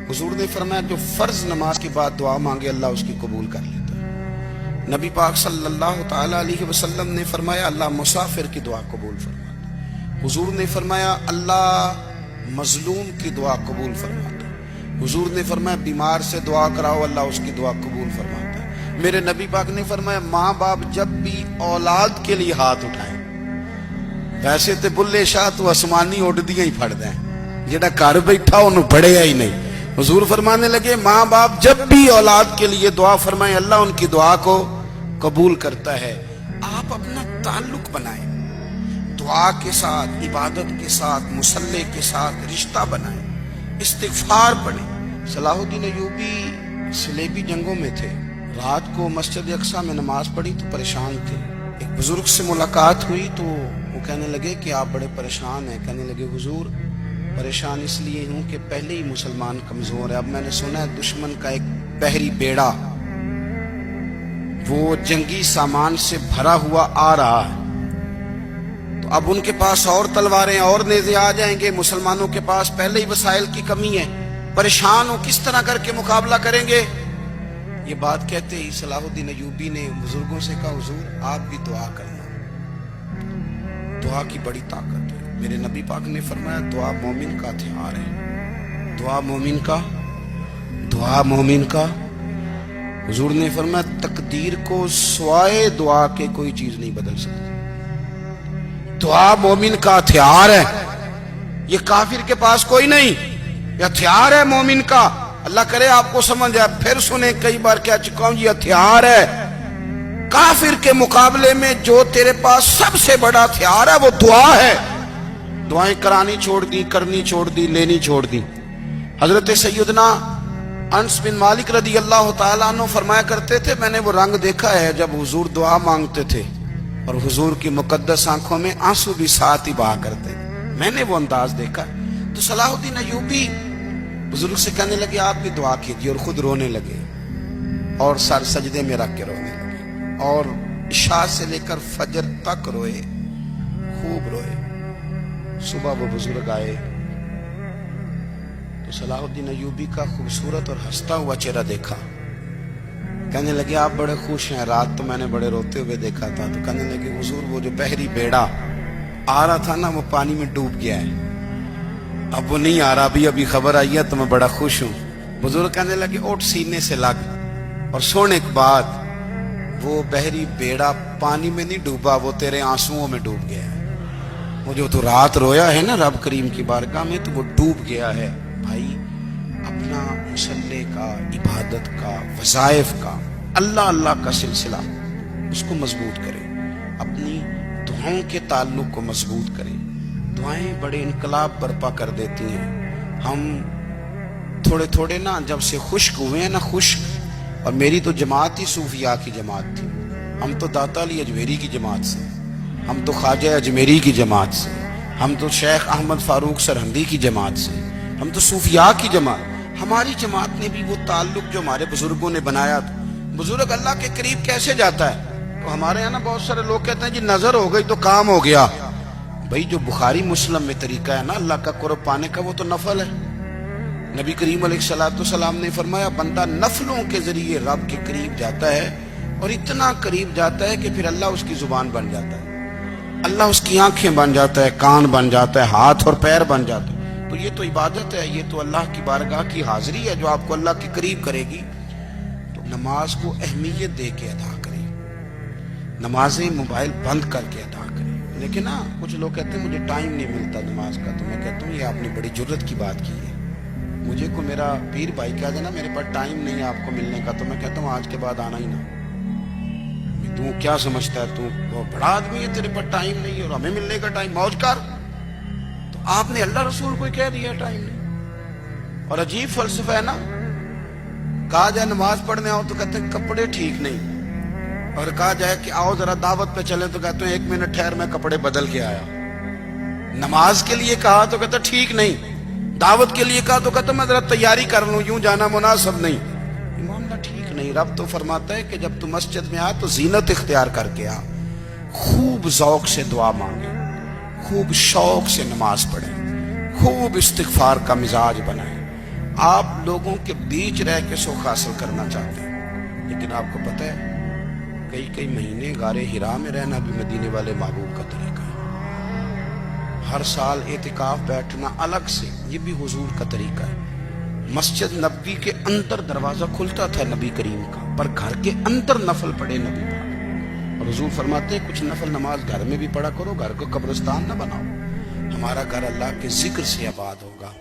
حضور نے فرمایا جو فرض نماز کے بعد دعا مانگے اللہ اس کی قبول کر لیتا ہے۔ نبی پاک صلی اللہ تعالی علیہ وسلم نے فرمایا اللہ مسافر کی دعا قبول فرماتا ہے۔ حضور نے فرمایا اللہ مظلوم کی دعا قبول فرماتا ہے۔ حضور نے فرمایا بیمار سے دعا کراؤ اللہ اس کی دعا قبول فرماتا ہے۔ میرے نبی پاک نے فرمایا ماں باپ جب بھی اولاد کے لیے ہاتھ اٹھائیں، ویسے تے بلے شاہ تو آسمانی اڈدیاں ہی پھڑ دیں، جڑا گھر بیٹھا انہوں بڑھیا ہی نہیں۔ حضور فرمانے لگے ماں باپ جب بھی اولاد کے لیے دعا فرمائیں اللہ ان کی دعا کو قبول کرتا ہے۔ آپ اپنا تعلق بنائیں، دعا کے ساتھ، عبادت کے ساتھ، مصلی کے ساتھ رشتہ بنائیں، استغفار پڑھیں۔ صلاح الدین ایوبی صلیبی جنگوں میں تھے، رات کو مسجد اقصی میں نماز پڑھی تو پریشان تھے۔ ایک بزرگ سے ملاقات ہوئی تو وہ کہنے لگے کہ آپ بڑے پریشان ہیں۔ کہنے لگے حضور پریشان اس لیے ہوں کہ پہلے ہی مسلمان کمزور ہے، اب میں نے سنا ہے دشمن کا ایک بحری بیڑا وہ جنگی سامان سے بھرا ہوا آ رہا ہے، تو اب ان کے پاس اور تلواریں اور نیزے آ جائیں گے، مسلمانوں کے پاس پہلے ہی وسائل کی کمی ہے، پریشان ہو کس طرح کر کے مقابلہ کریں گے۔ یہ بات کہتے ہی صلاح الدین ایوبی نے بزرگوں سے کہا حضور آپ بھی دعا کرنا، دعا کی بڑی طاقت ہے۔ میرے نبی پاک نے فرمایا دعا مومن کا ہتھیار ہے، دعا مومن کا۔ حضور نے فرمایا تقدیر کو سوائے دعا کے کوئی چیز نہیں بدل سکتی، دعا مومن کا ہتھیار ہے، یہ کافر کے پاس کوئی نہیں، یہ ہتھیار ہے مومن کا۔ اللہ کرے آپ کو سمجھ آئے، پھر سنیں، کئی بار کہہ چکا ہوں یہ ہتھیار ہے۔ کافر کے مقابلے میں جو تیرے پاس سب سے بڑا ہتھیار ہے وہ دعا ہے۔ دعائیں کرانی چھوڑ دی، کرنی چھوڑ دی، لینی چھوڑ دی۔ حضرت سیدنا انس بن مالک رضی اللہ تعالیٰ عنہ فرمایا کرتے تھے میں نے وہ رنگ دیکھا ہے جب حضور دعا مانگتے تھے اور حضور کی مقدس آنکھوں میں آنسو بھی ساتھ ہی بہا کرتے، میں نے وہ انداز دیکھا۔ تو صلاح الدین ایوبی بزرگ سے کہنے لگے آپ بھی دعا کیجیے، اور خود رونے لگے اور سر سجدے میں رکھ کے رونے لگے، اور عشاء سے لے کر فجر تک روئے، خوب روئے۔ صبح وہ بزرگ آئے تو صلاح الدین ایوبی کا خوبصورت اور ہنستا ہوا چہرہ دیکھا، کہنے لگے آپ بڑے خوش ہیں، رات تو میں نے بڑے روتے ہوئے دیکھا تھا۔ تو کہنے لگے حضور وہ جو بحری بیڑا آ رہا تھا نا وہ پانی میں ڈوب گیا ہے، اب وہ نہیں آ رہا، ابھی خبر آئی ہے تو میں بڑا خوش ہوں۔ بزرگ کہنے لگے اٹھ سینے سے لگ، اور سونے کے بعد وہ بحری بیڑا پانی میں نہیں ڈوبا، وہ تیرے آنسوؤں میں ڈوب گیا ہے۔ وہ جو تو رات رویا ہے نا رب کریم کی بارگاہ میں تو وہ ڈوب گیا ہے۔ بھائی اپنا مصلی کا، عبادت کا، وظائف کا، اللہ کا سلسلہ اس کو مضبوط کرے، اپنی دعاؤں کے تعلق کو مضبوط کرے۔ دعائیں بڑے انقلاب برپا کر دیتی ہیں۔ ہم تھوڑے تھوڑے نا جب سے خشک ہوئے ہیں نا، خشک، اور میری تو جماعت ہی صوفیاء کی جماعت تھی، ہم تو داتا علی اجمیری کی جماعت سے، ہم تو خواجہ اجمیری کی جماعت سے، ہم تو شیخ احمد فاروق سرہندی کی جماعت سے، ہم تو صوفیاء کی جماعت۔ ہماری جماعت نے بھی وہ تعلق جو ہمارے بزرگوں نے بنایا تھا۔ بزرگ اللہ کے قریب کیسے جاتا ہے؟ تو ہمارے یہاں نا بہت سارے لوگ کہتے ہیں جی نظر ہو گئی تو کام ہو گیا۔ بھئی جو بخاری مسلم میں طریقہ ہے نا اللہ کا قرب پانے کا وہ تو نفل ہے۔ نبی کریم علیہ السلام نے فرمایا بندہ نفلوں کے ذریعے رب کے قریب جاتا ہے، اور اتنا قریب جاتا ہے کہ پھر اللہ اس کی زبان بن جاتا ہے، اللہ اس کی آنکھیں بن جاتا ہے، کان بن جاتا ہے، ہاتھ اور پیر بن جاتا ہے۔ تو یہ تو عبادت ہے، یہ تو اللہ کی بارگاہ کی حاضری ہے جو آپ کو اللہ کے قریب کرے گی۔ تو نماز کو اہمیت دے کے ادا کریں، نمازیں موبائل بند کر کے ادا کریں۔ لیکن نا کچھ لوگ کہتے ہیں مجھے ٹائم نہیں ملتا نماز کا، تو میں کہتا ہوں یہ آپ نے بڑی جرت کی بات کی ہے۔ مجھے کو میرا پیر بھائی کہہ دینا میرے پاس ٹائم نہیں ہے آپ کو ملنے کا، تو میں کہتا ہوں آج کے بعد آنا ہی نہ۔ تو کیا سمجھتا ہے، تو بہت بڑا آدمی ہے، تیرے پاس ٹائم نہیں ہے اور ہمیں ملنے کا ٹائم، موج کر۔ تو آپ نے اللہ رسول کو کہہ دیا ٹائم نہیں۔ اور عجیب فلسفہ ہے نا، کہا جائے نماز پڑھنے آؤ تو کہتے ہیں کپڑے ٹھیک نہیں، اور کہا جائے کہ آؤ ذرا دعوت پہ چلیں تو کہتے ہیں 1 منٹ ٹھہر میں کپڑے بدل کے آیا۔ نماز کے لیے کہا تو کہتا ٹھیک نہیں، دعوت کے لیے کہا تو کہتا میں ذرا تیاری کر لوں، یوں جانا مناسب نہیں، معاملہ ٹھیک نہیں۔ رب تو فرماتا ہے کہ جب تو مسجد میں آ تو زینت اختیار کر کے آ، خوب ذوق سے دعا مانگے، خوب شوق سے نماز پڑھیں، خوب استغفار کا مزاج بنائیں، آپ لوگوں کے بیچ رہ کے سکھ حاصل کرنا چاہتے ہیں، لیکن آپ کو پتہ ہے کئی مہینے غار حرا میں رہنا بھی مدینے والے محبوب کا طریقہ ہے۔ ہر سال اعتکاف بیٹھنا الگ سے، یہ بھی حضور کا طریقہ ہے۔ مسجد نبوی کے اندر دروازہ کھلتا تھا نبی کریم کا، پر گھر کے اندر نفل پڑھے نبی پاک، اور حضور فرماتے ہیں کچھ نفل نماز گھر میں بھی پڑھا کرو، گھر کو قبرستان نہ بناؤ، ہمارا گھر اللہ کے ذکر سے آباد ہوگا۔